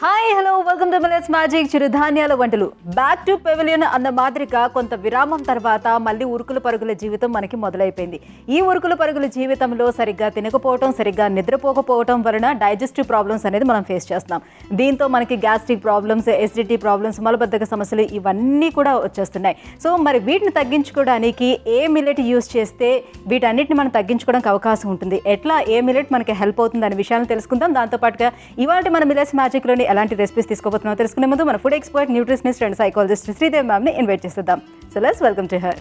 Hi hello welcome to millets magic చిరుధాన్యాల వంటలు. Back to pavilion అన్న మాదిరిగా కొంత విరామం తర్వాత మళ్ళీ ఉరుకుల పరుగుల జీవితం మనకి మొదలైపోయింది. ఈ ఉరుకుల పరుగుల జీవితంలో సరిగ్గా తినకపోవటం, సరిగ్గా నిద్రపోకపోవటం వలన డైజెస్టివ్ ప్రాబ్లమ్స్ అనేది మనం ఫేస్ చేస్తున్నాం. దీంతో మనకి గ్యాస్ట్రిక్ ప్రాబ్లమ్స్, ఎసిడిటీ ప్రాబ్లమ్స్, మలబద్ధక సమస్యలు ఇవన్నీ కూడా వచ్చేస్తున్నాయి. సో మరి వీటిని తగ్గించుకోవడానికి ఏ మిల్లెట్ యూస్ చేస్తే వీటన్నిటిని మనం తగ్గించుకోవడానికి అవకాశం ఉంటుంది, ఎట్లా ఏ మిల్లెట్ మనకి హెల్ప్ అవుతుంది అనే విషయాలను తెలుసుకుందాం. దాంతోపాటుగా ఇవాళ మన మిల్లెట్స్ మ్యాజిక్లోని ఎలాంటి రెసిపీస్ తీసుకోబోతున్నామో తెలుసుకునే ముందు మన food expert, nutritionist and psychologist Sridevi మ్యామ్ని ఇన్వైట్ చేసేద్దాం. So let's welcome to her.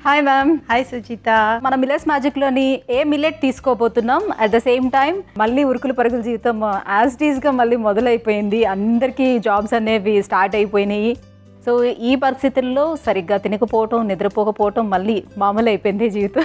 Hi ma'am. Hi Sujitha. మన మిల్లెట్స్ మ్యాజిక్లోని ఏ మిల్లెట్ తీసుకోబోతున్నాం, అట్ ద సేమ్ టైం మళ్ళీ ఉరుకులు పరుగుల జీవితం యాజ్ ఇట్ ఈస్గా మళ్ళీ మొదలైపోయింది. అందరికీ జాబ్స్ అనేవి స్టార్ట్ అయిపోయినాయి. సో ఈ పరిస్థితుల్లో సరిగ్గా తినకపోవటం, నిద్రపోకపోవటం మళ్ళీ మామూలు అయిపోయింది జీవితం.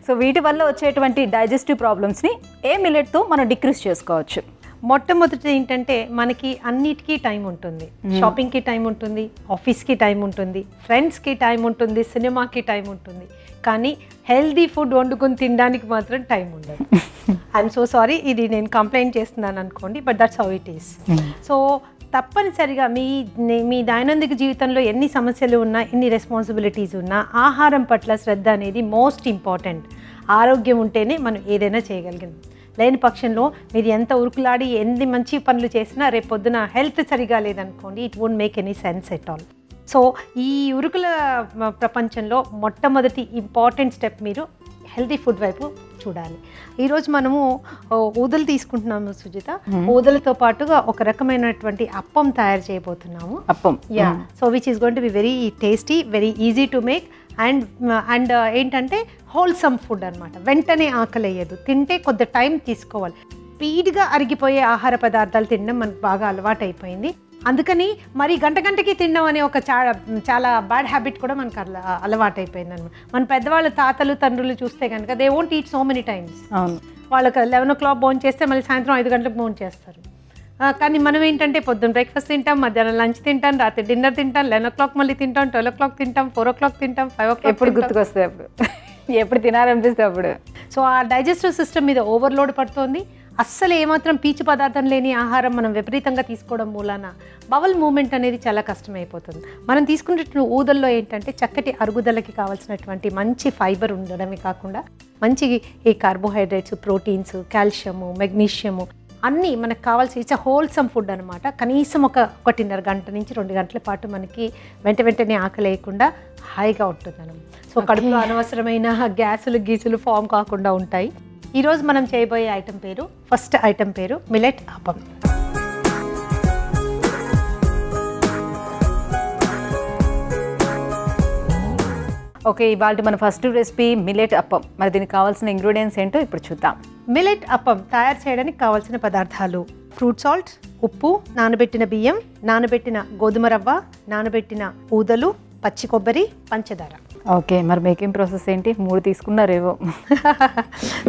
సో వీటి వల్ల వచ్చేటువంటి డైజెస్టివ్ ప్రాబ్లమ్స్ని ఏ మిల్లెట్తో మనం డిక్రీజ్ చేసుకోవచ్చు? మొట్టమొదటి ఏంటంటే మనకి అన్నిటికీ టైం ఉంటుంది. షాపింగ్కి టైం ఉంటుంది, ఆఫీస్కి టైం ఉంటుంది, ఫ్రెండ్స్కి టైం ఉంటుంది, సినిమాకి టైం ఉంటుంది. కానీ హెల్దీ ఫుడ్ వండుకొని తినడానికి మాత్రం టైం ఉండదు. ఐఎమ్ సో సారీ, ఇది నేను కంప్లైంట్ చేస్తున్నాను అనుకోండి, but that's how it is. So తప్పనిసరిగా మీ దైనందిక జీవితంలో ఎన్ని సమస్యలు ఉన్నా, ఎన్ని రెస్పాన్సిబిలిటీస్ ఉన్నా ఆహారం పట్ల శ్రద్ధ అనేది మోస్ట్ ఇంపార్టెంట్. ఆరోగ్యం ఉంటేనే మనం ఏదైనా చేయగలిగాం. లేని పక్షంలో మీరు ఎంత ఉరుకులాడి ఎన్ని మంచి పనులు చేసినా రేపు పొద్దున హెల్త్ సరిగా లేదనుకోండి, it won't make any sense at all. So ఈ ఉరుకుల ప్రపంచంలో మొట్టమొదటి ఇంపార్టెంట్ స్టెప్ మీరు హెల్తీ ఫుడ్ వైపు చూడాలి. ఈరోజు మనము ఊదలు తీసుకుంటున్నాము సుజిత. ఊదలతో పాటుగా ఒక రకమైనటువంటి అప్పం తయారు చేయబోతున్నాము. Appam, yeah. So which is going to be very tasty, very easy to make and ఏంటంటే హోల్సమ్ ఫుడ్ అనమాట. వెంటనే ఆకలేయదు, తింటే కొద్ది టైం తీసుకోవాలి. స్పీడ్గా అరిగిపోయే ఆహార పదార్థాలు తినడం మనకు బాగా అలవాటు అయిపోయింది. అందుకని మరి గంటకి తినడం అనే ఒక చాలా బ్యాడ్ హ్యాబిట్ కూడా మనకు అలవాటు అయిపోయింది అనమాట. మన పెద్దవాళ్ళ తాతలు తండ్రులు చూస్తే కనుక they won't eat so many times. వాళ్ళకి 11 o'clock భోజనం చేస్తే మళ్ళీ సాయంత్రం 5 గంటలకు భోజనం చేస్తారు. కానీ మనం ఏంటంటే పొద్దున్న బ్రేక్ఫాస్ట్ తింటాం, మధ్యాహ్నం లంచ్ తింటాం, రాత్రి డిన్నర్ తింటాం, 11 o'clock మళ్ళీ తింటాం, 12 o'clock తింటాం, 4 o'clock తింటాం, 5 o'clock. ఎప్పుడు గుర్తుకొస్తాయి అప్పుడు, ఎప్పుడు తినాలనిపిస్తే అప్పుడు. సో ఆ డైజెస్టివ్ సిస్టమ్ మీద ఓవర్లోడ్ పడుతోంది. అస్సలు ఏమాత్రం పీచు పదార్థం లేని ఆహారం మనం విపరీతంగా తీసుకోవడం మూలాన బవల్ మూమెంట్ అనేది చాలా కష్టమైపోతుంది. మనం తీసుకునేటువంటి ఊదల్లో ఏంటంటే చక్కటి అరుగుదలకి కావాల్సినటువంటి మంచి ఫైబర్ ఉండడమే కాకుండా మంచి ఈ కార్బోహైడ్రేట్స్, ప్రోటీన్స్, కాల్షియము, మెగ్నీషియము అన్నీ మనకు కావాల్సి ఇచ్చే హోల్సమ్ ఫుడ్ అనమాట. కనీసం 1.5 గంట నుంచి 2 గంటల పాటు మనకి వెంటనే ఆకలి లేకుండా హాయిగా ఉంటుంది మనం. సో కడుపులో అనవసరమైన గీసులు ఫామ్ కాకుండా ఉంటాయి. ఈరోజు మనం చేయబోయే ఫస్ట్ ఐటెం పేరు మిల్లెట్ అప్పం. ఓకే, ఇవాళ మన ఫస్ట్ రెసిపీ మిల్లెట్ అప్పం. మరి దీనికి కావాల్సిన ఇంగ్రీడియంట్స్ ఏంటో ఇప్పుడు చూద్దాం. మిల్లెట్ అప్పం తయారు చేయడానికి కావాల్సిన పదార్థాలు: ఫ్రూట్ సాల్ట్, ఉప్పు, నానబెట్టిన బియ్యం, నానబెట్టిన గోధుమ రవ్వ, నానబెట్టిన ఊదలు, పచ్చి కొబ్బరి, పంచదార. ఓకే, మరి మేకింగ్ ప్రాసెస్ ఏంటి? 3 తీసుకున్నారేవో.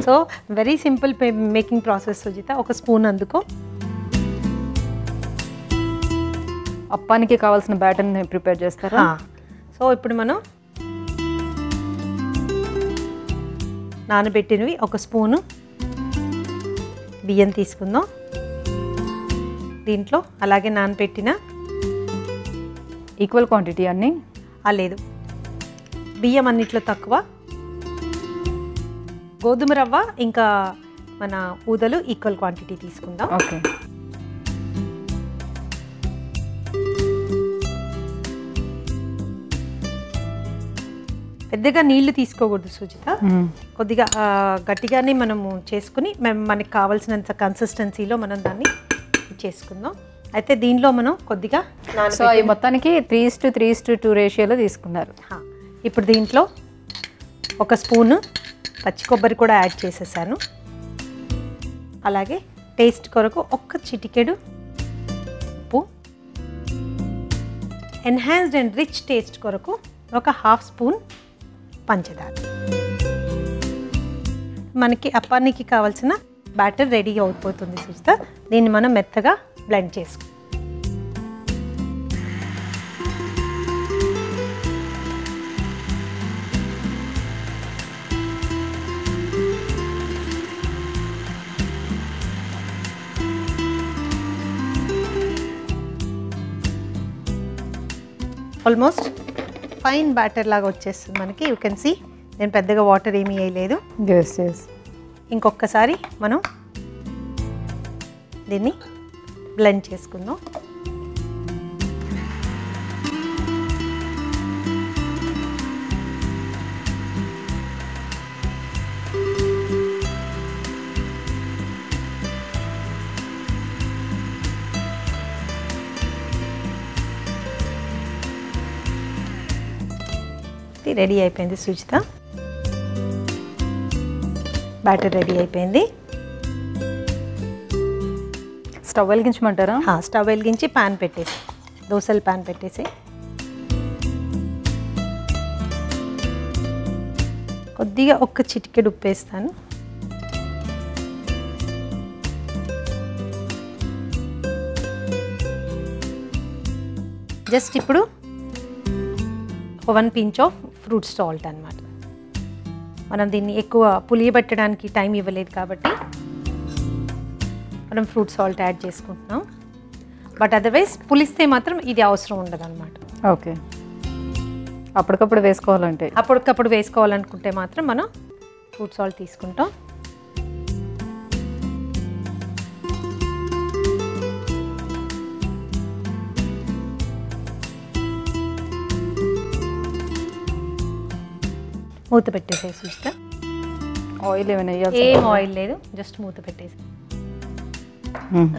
So very simple making process Sujitha. ఒక స్పూన్ అందుకో. అప్పానికి కావాల్సిన బ్యాటర్ని ప్రిపేర్ చేస్తారా? సో ఇప్పుడు మనం నానబెట్టినవి 1 స్పూను బియ్యం తీసుకుందాం. దీంట్లో అలాగే నానబెట్టిన ఈక్వల్ క్వాంటిటీ అన్నీ లేదు, బియ్యం అన్నిట్లో తక్కువ, గోధుమ రవ్వ ఇంకా మన ఊదలు ఈక్వల్ క్వాంటిటీ తీసుకుందాం. ఓకే, పెద్దగా నీళ్లు తీసుకోకూడదు సుజిత. కొద్దిగా గట్టిగానే మనము చేసుకుని మనకి కావాల్సినంత కన్సిస్టెన్సీలో మనం దాన్ని చేసుకుందాం. అయితే దీనిలో మనం కొద్దిగా మొత్తానికి 3:3:2 రేషియోలో తీసుకున్నారు. ఇప్పుడు దీంట్లో 1 స్పూను పచ్చి కొబ్బరి కూడా యాడ్ చేసేసాను. అలాగే టేస్ట్ కొరకు 1 చిటికెడు ఉప్పు, ఎన్హాన్స్డ్ అండ్ రిచ్ టేస్ట్ కొరకు 1/2 స్పూన్ పంచదార. మనకి అప్పానికి కావాల్సిన బ్యాటర్ రెడీ అయిపోతుంది చూస్తా. దీన్ని మనం మెత్తగా బ్లెండ్ చేసుకో. ఆల్మోస్ట్ ఫైన్ బ్యాటర్ లాగా వచ్చేస్తుంది మనకి. యూ కెన్ సీ నేను పెద్దగా వాటర్ ఏమీ వేయలేదు. ఇంకొకసారి మనం దీన్ని బ్లెండ్ చేసుకుందాం. రెడీ అయిపోయింది సుజిత. బ్యాటర్ రెడీ అయిపోయింది. స్టవ్ వెలిగించమంటారా? స్టవ్ వెలిగించి ప్యాన్ పెట్టేసి, దోశల ప్యాన్ పెట్టేసి కొద్దిగా ఒక్క చిటికెడు ఉప్పు వేస్తాను. జస్ట్ ఇప్పుడు 1 pinch ఆఫ్ ఫ్రూట్ సాల్ట్ అన్నమాట. మనం దీన్ని ఎక్కువ పులియబెట్టడానికి టైం ఇవ్వలేదు కాబట్టి మనం ఫ్రూట్ సాల్ట్ యాడ్ చేసుకుంటున్నాం. బట్ అదర్వైజ్ పులిస్తే మాత్రం ఇది అవసరం ఉండదు అనమాట. ఓకే, అప్పటికప్పుడు వేసుకోవాలంటే, అప్పటికప్పుడు వేసుకోవాలనుకుంటే మాత్రం మనం ఫ్రూట్ సాల్ట్ తీసుకుంటాం. మూత పెట్టేసేసి చూస్తే ఆయిల్ ఏమైనా ఏం ఆయిల్ లేదు, జస్ట్ మూత పెట్టేసి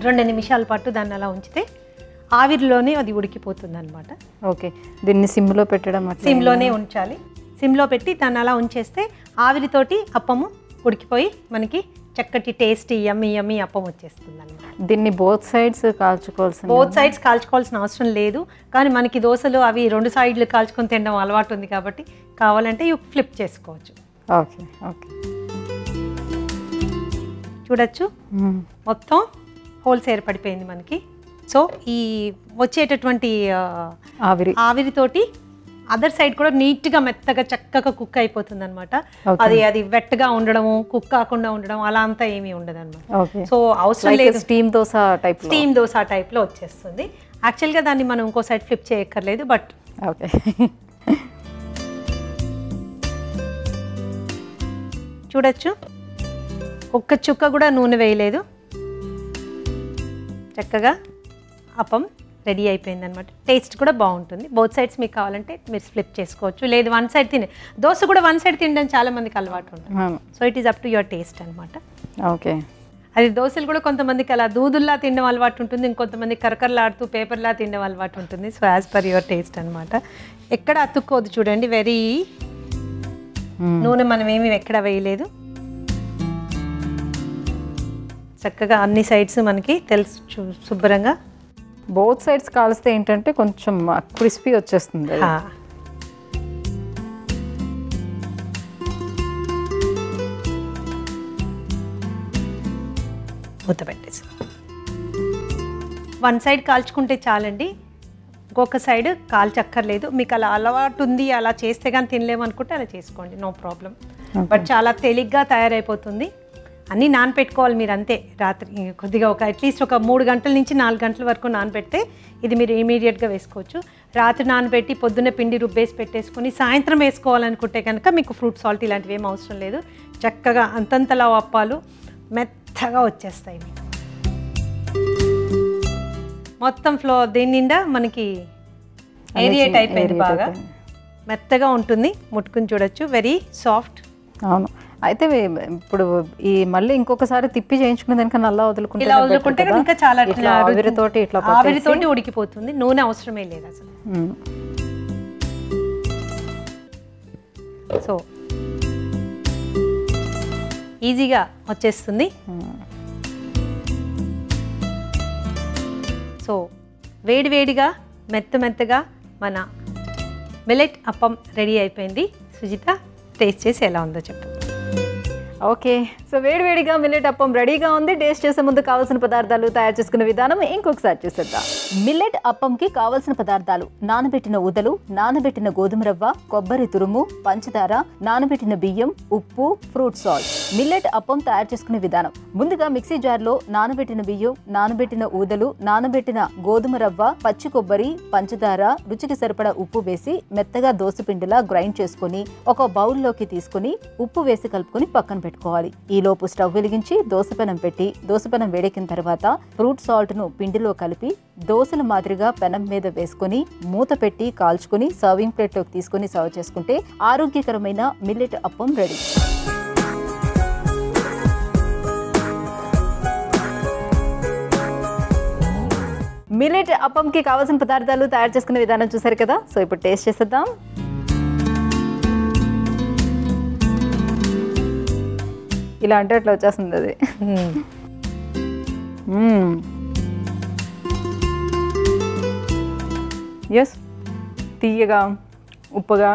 2 నిమిషాల పాటు దాన్ని అలా ఉంచితే ఆవిరిలోనే అది ఉడికిపోతుంది అనమాట. ఓకే, దీన్ని సిమ్లో పెట్టడం? సిమ్లోనే ఉంచాలి. సిమ్లో పెట్టి దాన్ని అలా ఉంచేస్తే ఆవిరితోటి అప్పము ఉడికిపోయి మనకి చక్కటి టేస్టీ యమ్మీ అప్పం వచ్చేస్తుంది అనమాట. దీన్ని బోత్ సైడ్స్ కాల్చుకోవాల్సిన అవసరం లేదు. కానీ మనకి దోశలు అవి 2 సైడ్లు కాల్చుకొని తినడం అలవాటు ఉంది కాబట్టి కావాలంటే ఫ్లిప్ చేసుకోవచ్చు. ఓకే ఓకే, చూడొచ్చు మొత్తం హోల్స్ ఏర్పడిపోయింది మనకి. సో ఈ వచ్చేటటువంటి ఆవిరితోటి అదర్ సైడ్ కూడా నీట్గా మెత్తగా చక్కగా కుక్ అయిపోతుంది అనమాట. అది వెట్గా ఉండడము, కుక్ కాకుండా ఉండడం అలా అంతా ఏమీ ఉండదు అనమాట. సో అవసరం లేదు, స్టీమ్ దోశ టైప్లో వచ్చేస్తుంది. యాక్చువల్గా దాన్ని మనం ఇంకో సైడ్ ఫ్లిప్ చేయక్కర్లేదు. బట్ ఓకే, చూడొచ్చు ఒక్క చుక్క కూడా నూనె వేయలేదు. చక్కగా అప్పం రెడీ అయిపోయింది అనమాట. టేస్ట్ కూడా బాగుంటుంది. బోత్ సైడ్స్ మీకు కావాలంటే మీరు ఫ్లిప్ చేసుకోవచ్చు, లేదు 1 సైడ్ దోశ కూడా 1 సైడ్ తినడం చాలా మందికి అలవాటు ఉంటుంది. So it is up to your taste అనమాట. ఓకే, అది దోశలు కూడా కొంతమందికి అలా దూదుల్లా తినడం అలవాటు ఉంటుంది, ఇంకొంతమంది కరకరలాడుతూ పేపర్లా తినడం అలవాటు ఉంటుంది. So as per your taste అనమాట. ఎక్కడ అతుక్కోదు చూడండి, వెరీ నూనె మనం ఏమి ఎక్కడ వేయలేదు. చక్కగా అన్ని సైడ్స్ మనకి తెలుసు శుభ్రంగా. బోత్ సైడ్స్ కాలిస్తే ఏంటంటే కొంచెం క్రిస్పీ వచ్చేస్తుంది. మూత పెట్టేసి 1 సైడ్ కాల్చుకుంటే చాలండి, ఇంకొక సైడ్ కాల్చక్కర్లేదు. మీకు అలా అలవాటు ఉంది, అలా చేస్తే కానీ తినలేమనుకుంటే అలా చేసుకోండి, నో ప్రాబ్లం. బట్ చాలా తేలిగ్గా తయారైపోతుంది. అన్నీ నానపెట్టుకోవాలి మీరు అంతే. రాత్రి కొద్దిగా అట్లీస్ట్ ఒక 3 గంటల నుంచి 4 గంటల వరకు నానపెడితే ఇది మీరు ఇమీడియట్గా వేసుకోవచ్చు. రాత్రి నానబెట్టి పొద్దున్న పిండి రుబ్బేసి పెట్టేసుకొని సాయంత్రం వేసుకోవాలనుకుంటే కనుక మీకు ఫ్రూట్ సాల్ట్ ఇలాంటివి ఏం అవసరం లేదు. చక్కగా అంతంతలా అప్పాలు మెత్తగా వచ్చేస్తాయి మీకు. మొత్తం దీని నిండా మనకి ఏరియేట్ అయిపోయింది, బాగా మెత్తగా ఉంటుంది. ముట్టుకుని చూడొచ్చు, వెరీ సాఫ్ట్. అవును, అయితే ఇప్పుడు ఈ మళ్ళీ ఇంకొకసారి తిప్పి చేయించుకునే దానికన్నా అలా వదులుకుంటే ఇంకా చాలా ఆవిరితోటి ఉడికిపోతుంది. నూనె అవసరమే లేదు అసలు. సో ఈజీగా వచ్చేస్తుంది. సో వేడివేడిగా మెత్తగా మన మిల్లెట్ అప్పం రెడీ అయిపోయింది. సుజిత, టేస్ట్ చేసి ఎలా ఉందో చెప్పు. ఓకే, సో వేడివేడిగా మిల్లెట్ అప్పం రెడీగా ఉంది. టేస్ట్ చేసే ముందు కావాల్సిన పదార్థాలు, తయారు చేసుకునే విధానం ఇంకొకసారి చూసేద్దాం. మిల్లెట్ అప్పంకి కావాల్సిన పదార్థాలు: నానబెట్టిన ఊదలు, నానబెట్టిన గోధుమ రవ్వ, కొబ్బరి తురుము, పంచదార, నానబెట్టిన బియ్యం, ఉప్పు, ఫ్రూట్ సాల్ట్. మిల్లెట్ అప్పం తయారు చేసుకునే విధానం: ముందుగా మిక్సీ జార్లో నానబెట్టిన బియ్యం, నానబెట్టిన ఊదలు, నానబెట్టిన గోధుమ రవ్వ, పచ్చి కొబ్బరి, పంచదార, రుచికి సరిపడా ఉప్పు వేసి మెత్తగా దోసపిండిలా గ్రైండ్ చేసుకుని ఒక బౌల్లోకి తీసుకుని ఉప్పు వేసి కలుపుకొని పక్కన పెట్టుకోవాలి. ఈలోపు స్టవ్ వెలిగించి దోసపెనం పెట్టి దోసపెనం వేడెక్కిన తర్వాత ఫ్రూట్ సాల్ట్ ను పిండిలో కలిపి దోసల మాదిరిగా పెనం మీద వేసుకుని మూత పెట్టి కాల్చుకుని సర్వింగ్ ప్లేట్ లోకి తీసుకుని సర్వ్ చేసుకుంటే ఆరోగ్యకరమైన మిల్లెట్ అప్పం రెడీ. మిల్లెట్ అప్పంకి కావాల్సిన పదార్థాలు, తయారు చేసుకునే విధానం చూసారు కదా. సో ఇప్పుడు టేస్ట్ చేసేద్దాం. ఇలా అంటే అట్లా వచ్చేస్తుంది అది. ఎస్, తీయగా ఉప్పుగా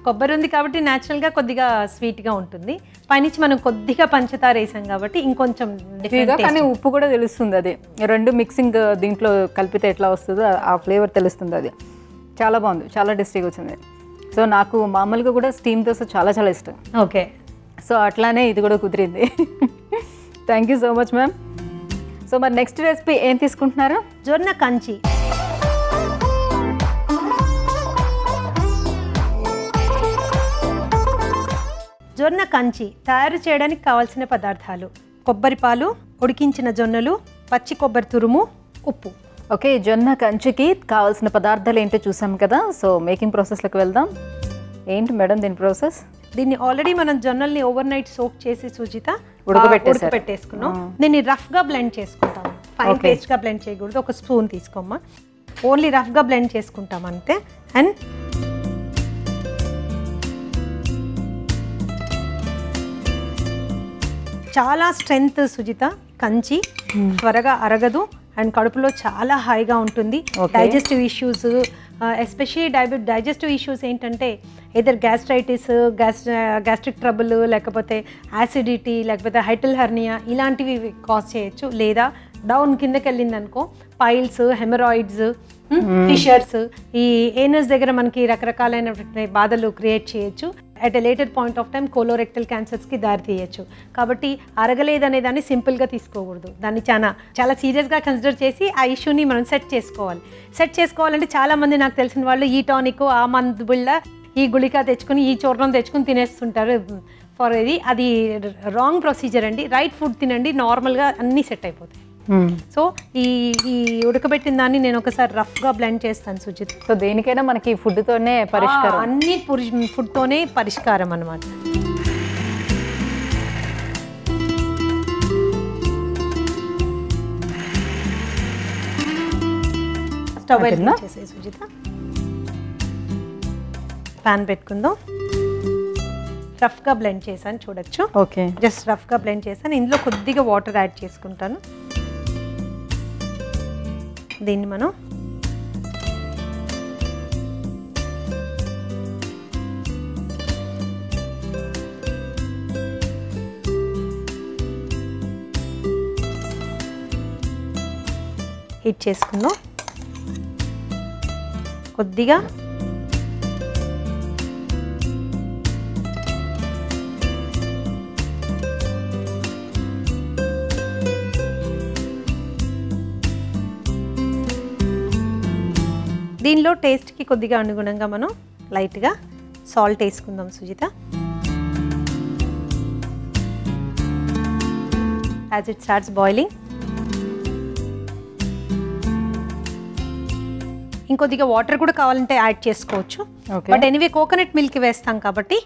కొబ్బరి ఉంది కాబట్టి న్యాచురల్గా కొద్దిగా స్వీట్గా ఉంటుంది. పైనుంచి మనం కొద్దిగా పంచదార వేసాం కాబట్టి ఇంకొంచెం డిఫరెంట్గా, కానీ ఉప్పు కూడా తెలుస్తుంది. అది రెండు మిక్సింగ్ దీంట్లో కలిపితే ఎట్లా వస్తుందో ఆ ఫ్లేవర్ తెలుస్తుంది. అది చాలా బాగుంది, చాలా టేస్టీగా వచ్చింది. సో నాకు మామూలుగా కూడా స్టీమ్ దోశ చాలా చాలా ఇష్టం. ఓకే, సో అట్లానే ఇది కూడా కుదిరింది. Thank you so much ma'am. So మరి నెక్స్ట్ రెసిపీ ఏం తీసుకుంటున్నారు? జొన్న కంచి. జొన్న కంచి తయారు చేయడానికి కావాల్సిన పదార్థాలు: కొబ్బరి పాలు, ఉడికించిన జొన్నలు, పచ్చి కొబ్బరి తురుము, ఉప్పు. ఓకే, జొన్న కంచికి కావాల్సిన పదార్థాలు ఏంటో చూసాం కదా. సో మేకింగ్ ప్రాసెస్లోకి వెళ్దాం. ఏంటి మేడం దీని ప్రాసెస్? దీన్ని ఆల్రెడీ మనం జొన్నల్ని ఓవర్ నైట్ సోక్ చేసి సుజిత ఉడకబెట్టేసుకున్నాం. దీన్ని రఫ్గా బ్లెండ్ చేసుకుంటాము. ఫైన్ పేస్ట్గా బ్లెండ్ చేయకూడదు. ఒక స్పూన్ తీసుకోమ్మా. ఓన్లీ రఫ్గా బ్లెండ్ చేసుకుంటాం అంతే. అండ్ చాలా స్ట్రెంగ్త్ సుజిత కంచి, త్వరగా అరగదు అండ్ కడుపులో చాలా హాయిగా ఉంటుంది. Digestive issues, especially digestive issues ఏంటంటే ఎదర్ గ్యాస్ట్రైటిస్, గ్యాస్ట్రిక్ ట్రబుల్, లేకపోతే యాసిడిటీ, లేకపోతే హైటల్ హెర్నియా ఇలాంటివి కాజ్ చేయొచ్చు. లేదా డౌన్ కిందకి వెళ్ళింది అనుకో పైల్స్, హెమరాయిడ్స్, ఫిషర్స్, ఈ ఏనస్ దగ్గర మనకి రకరకాలైన బాధలు క్రియేట్ చేయొచ్చు. At a later point of time colorectal క్యాన్సర్స్కి దారి తీయచ్చు. కాబట్టి అరగలేదనే దాన్ని సింపుల్గా తీసుకోకూడదు. దాన్ని చాలా సీరియస్గా కన్సిడర్ చేసి ఆ ఇష్యూని మనం సెట్ చేసుకోవాలి. సెట్ చేసుకోవాలంటే చాలామంది నాకు తెలిసిన వాళ్ళు ఈ టానిక్, ఆ మందు బిళ్ళ, ఈ గుళిక తెచ్చుకుని, ఈ చూర్ణం తెచ్చుకుని తినేస్తుంటారు. ఫర్ అది రాంగ్ ప్రొసీజర్ అండి. రైట్ ఫుడ్ తినండి, నార్మల్గా అన్నీ సెట్ అయిపోతాయి. సో ఈ ఉడకబెట్టిన దాన్ని నేను ఒకసారి రఫ్గా బ్లెండ్ చేస్తాను సుజిత్. సో దేనికైనా మనకి ఫుడ్తోనే పరిష్కారం, అన్ని ఫుడ్తోనే పరిష్కారం అన్నమాట. స్టవ్ చేసే సుజిత, ప్యాన్ పెట్టుకుందాం. రఫ్గా బ్లెండ్ చేశాను చూడొచ్చు. ఓకే, జస్ట్ రఫ్గా బ్లెండ్ చేశాను. ఇందులో కొద్దిగా వాటర్ యాడ్ చేసుకుంటాను. దీన్ని మనం హీట్ చేసుకుందాం. కొద్దిగా దీనిలో టేస్ట్కి కొద్దిగా అనుగుణంగా మనం లైట్గా సాల్ట్ వేసుకుందాం Sujitha. As it starts boiling ఇంకొద్దిగా వాటర్ కూడా కావాలంటే యాడ్ చేసుకోవచ్చు. బట్ ఎనీవే కోకోనట్ మిల్క్ వేస్తాం కాబట్టి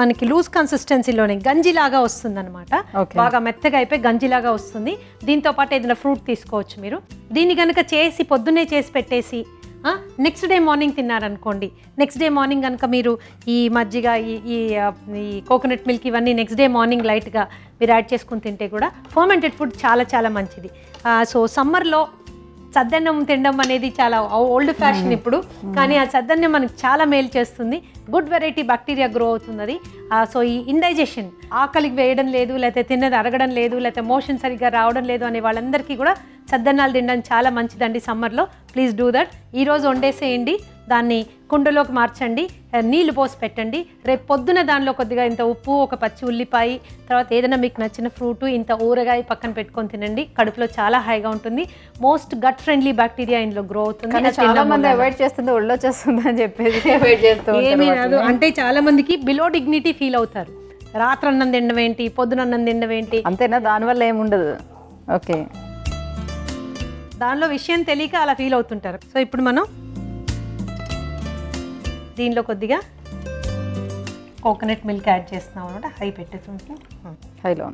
మనకి లూజ్ కన్సిస్టెన్సీలోనే గంజిలాగా వస్తుంది అనమాట. బాగా మెత్తగా అయిపోయి గంజిలాగా వస్తుంది. దీంతో పాటు ఏదైనా ఫ్రూట్ తీసుకోవచ్చు మీరు. దీన్ని కనుక చేసి పొద్దున్నే చేసి పెట్టేసి నెక్స్ట్ డే మార్నింగ్ తిన్నారనుకోండి, నెక్స్ట్ డే మార్నింగ్ కనుక మీరు ఈ మజ్జిగ, ఈ కోకోనట్ మిల్క్ ఇవన్నీ నెక్స్ట్ డే మార్నింగ్ లైట్గా మీరు యాడ్ చేసుకుని తింటే కూడా ఫర్మెంటెడ్ ఫుడ్ చాలా చాలా మంచిది. సో సమ్మర్లో చద్దన్నం తినడం అనేది చాలా ఓల్డ్ ఫ్యాషన్ ఇప్పుడు, కానీ ఆ చద్దన్నం మనకి చాలా మేలు చేస్తుంది. గుడ్ వెరైటీ బ్యాక్టీరియా గ్రో అవుతుంది అది. సో ఈ ఇండైజెషన్, ఆకలికి వేయడం లేదు, లేకపోతే తిన్నది అరగడం లేదు, లేకపోతే మోషన్ సరిగ్గా రావడం లేదు అనే వాళ్ళందరికీ కూడా చద్దన్నాలు తినడం చాలా మంచిదండి సమ్మర్లో. Please do that. ఈరోజు వండేసేయండి, దాన్ని కుండలోకి మార్చండి, నీళ్లు పోసి పెట్టండి. రేపు పొద్దున దానిలో కొద్దిగా ఇంత ఉప్పు, ఒక పచ్చి ఉల్లిపాయ, తర్వాత ఏదైనా మీకు నచ్చిన ఫ్రూటు, ఇంత ఊరగాయ పక్కన పెట్టుకొని తినండి. కడుపులో చాలా హాయిగా ఉంటుంది. మోస్ట్ గట్ ఫ్రెండ్లీ బ్యాక్టీరియా ఇందులో గ్రో అవుతుంది. చాలా మంది అవాయిడ్ చేస్తుంది, ఒళ్ళో చేస్తుంది అని చెప్పేసి అవాయిడ్ చేస్తూ ఏమీ రాదు. అంటే చాలా మందికి బిలో డిగ్నిటీ ఫీల్ అవుతారు. రాత్రి అన్నం తినడం ఏంటి, పొద్దున అన్నం తినడం ఏంటి, అంతేనా? దానివల్ల ఏముండదు. ఓకే, దానిలో విషయం తెలియక అలా ఫీల్ అవుతుంటారు. సో ఇప్పుడు మనం దీనిలో కొద్దిగా కోకోనట్ మిల్క్ యాడ్ చేస్తున్నాం అనమాట. హై పెట్టేసి హైలో.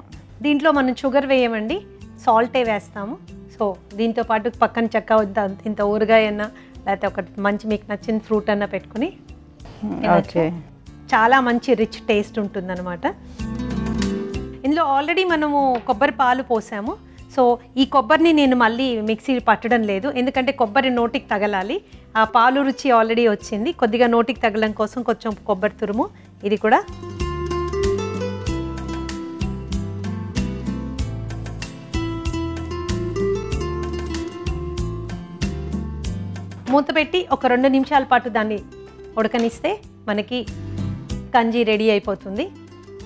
దీంట్లో మనం షుగర్ వేయమండి, సాల్టే వేస్తాము. సో దీంతో పాటు పక్కన చెక్క ఇంత ఊరగాయ అన్న, లేకపోతే ఒక మంచి మీకు నచ్చిన ఫ్రూట్ అన్న పెట్టుకుని ఓకే, చాలా మంచి రిచ్ టేస్ట్ ఉంటుందన్నమాట. ఇందులో ఆల్రెడీ మనము కొబ్బరి పాలు పోసాము. సో ఈ కొబ్బరిని నేను మళ్ళీ మిక్సీ పట్టడం లేదు, ఎందుకంటే కొబ్బరి నోటికి తగలాలి. ఆ పాలు రుచి ఆల్రెడీ వచ్చింది, కొద్దిగా నోటికి తగలడం కోసం కొంచెం కొబ్బరి తురుము ఇది కూడా. మూత పెట్టి ఒక 2 నిమిషాల పాటు దాన్ని ఉడకనిస్తే మనకి కంజీ రెడీ అయిపోతుంది.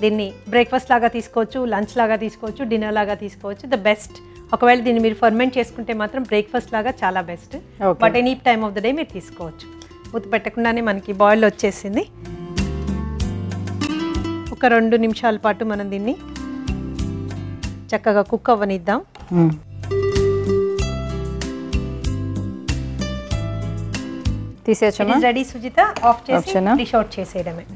దీన్ని బ్రేక్ఫాస్ట్ లాగా తీసుకోవచ్చు, లంచ్ లాగా తీసుకోవచ్చు, డిన్నర్ లాగా తీసుకోవచ్చు. The best. ఒకవేళ దీన్ని మీరు ఫర్మెంట్ చేసుకుంటే మాత్రం బ్రేక్ఫాస్ట్ లాగా చాలా best. But any time of the day మీరు తీసుకోవచ్చు. మూత పెట్టకుండానే మనకి బాయిల్ వచ్చేసింది. ఒక 2 నిమిషాల పాటు మనం దీన్ని చక్కగా కుక్ అవ్వనిద్దాం. తీసేయచ్చా? రెడీ సుజిత. ఆఫ్ చేసి డిష్ అవుట్ చేసేయడమే.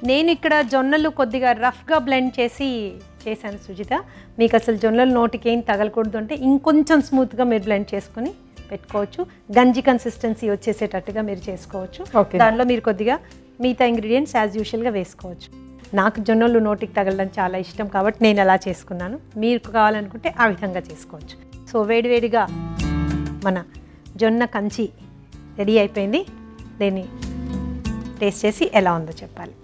నేను ఇక్కడ జొన్నలు కొద్దిగా రఫ్గా బ్లెండ్ చేశాను సుజిత. మీకు అసలు జొన్నలు నోటికి ఏం తగలకూడదు అంటే ఇంకొంచెం స్మూత్గా మీరు బ్లెండ్ చేసుకుని పెట్టుకోవచ్చు. గంజి కన్సిస్టెన్సీ వచ్చేసేటట్టుగా మీరు చేసుకోవచ్చు. దానిలో మీరు కొద్దిగా మిగతా ఇంగ్రీడియంట్స్ యాజ్ యూజువల్గా వేసుకోవచ్చు. నాకు జొన్నలు నోటికి తగలడం చాలా ఇష్టం కాబట్టి నేను అలా చేసుకున్నాను. మీరు కావాలనుకుంటే ఆ విధంగా చేసుకోవచ్చు. సో వేడివేడిగా మన జొన్న కంచి రెడీ అయిపోయింది. దీన్ని టేస్ట్ చేసి ఎలా ఉందో చెప్పాలి.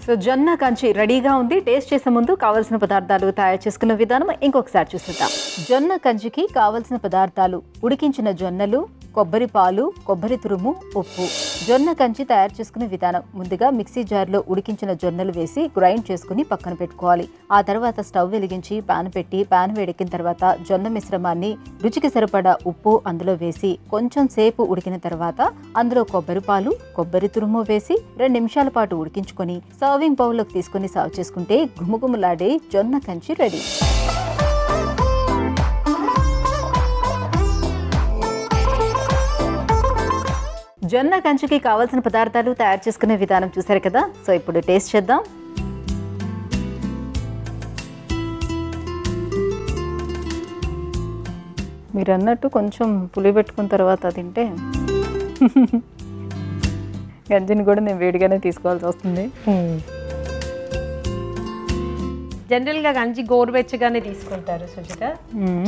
సో జొన్న కంచి రెడీగా ఉంది. టేస్ట్ చేసే ముందు కావాల్సిన పదార్థాలు, తయారు చేసుకున్న విధానం ఇంకొకసారి చూసేద్దాం. జొన్న కంచికి కావలసిన పదార్థాలు: ఉడికించిన జొన్నలు, కొబ్బరి పాలు, కొబ్బరి తురుము, ఉప్పు. జొన్న కంచి తయారు చేసుకునే విధానం: ముందుగా మిక్సీ జార్లో ఉడికించిన జొన్నలు వేసి గ్రైండ్ చేసుకుని పక్కన పెట్టుకోవాలి. ఆ తర్వాత స్టవ్ వెలిగించి పాన్ పెట్టి, పాన్ వేడెక్కిన తర్వాత జొన్న మిశ్రమాన్ని రుచికి సరిపడా ఉప్పు అందులో వేసి కొంచెం సేపు ఉడికిన తర్వాత అందులో కొబ్బరి పాలు, కొబ్బరి తురుము వేసి 2 నిమిషాల పాటు ఉడికించుకొని సర్వింగ్ బౌల్లోకి తీసుకుని సర్వ్ చేసుకుంటే గుమగుమలాడే జొన్న కంచి రెడీ. జొన్న కంచికి కావాల్సిన పదార్థాలు, తయారు చేసుకునే విధానం చూసారు కదా. సో ఇప్పుడు టేస్ట్ చేద్దాం. మీరు అన్నట్టు కొంచెం పులి పెట్టుకున్న తర్వాత తింటే గంజిని కూడా నేను వేడిగానే తీసుకోవాల్సి వస్తుంది. జనరల్గా గంజి గోరువెచ్చగానే తీసుకుంటారు సుజిత,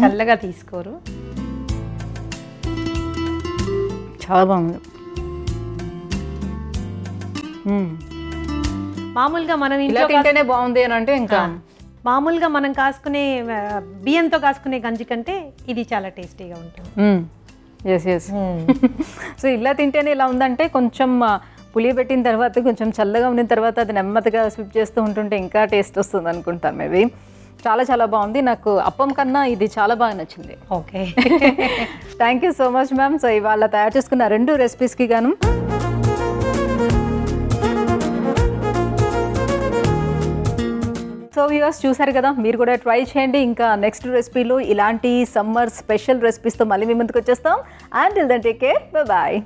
చల్లగా తీసుకోరు. చాలా బాగుంది. మామూలుగా మనం ఇంట్లో తింటేనే బాగుంది అని అంటే ఇంకా మామూలుగా మనం కాసుకునే బియ్యంతో కాసుకునే గంజి కంటే ఇది చాలా టేస్టీగా ఉంటుంది. Yes yes. సో ఇలా తింటేనే ఇలా ఉందంటే కొంచెం పులి పెట్టిన తర్వాత కొంచెం చల్లగా ఉన్న తర్వాత అది నెమ్మదిగా స్విప్ చేస్తూ ఉంటుంటే ఇంకా టేస్ట్ వస్తుంది అనుకుంటాను. మేబీ చాలా చాలా బాగుంది. నాకు అప్పం కన్నా ఇది చాలా బాగా నచ్చింది. Okay, thank you so much ma'am. So ఇవాళ తయారు చేసుకున్న 2 రెసిపీస్కి గాను సో వ్యూవర్స్ చూసారు కదా, మీరు కూడా ట్రై చేయండి. ఇంకా నెక్స్ట్ రెసిపీలో ఇలాంటి సమ్మర్ స్పెషల్ రెసిపీస్తో మళ్ళీ మీ ముందుకు వచ్చేస్తాం. And till then take care, bye bye.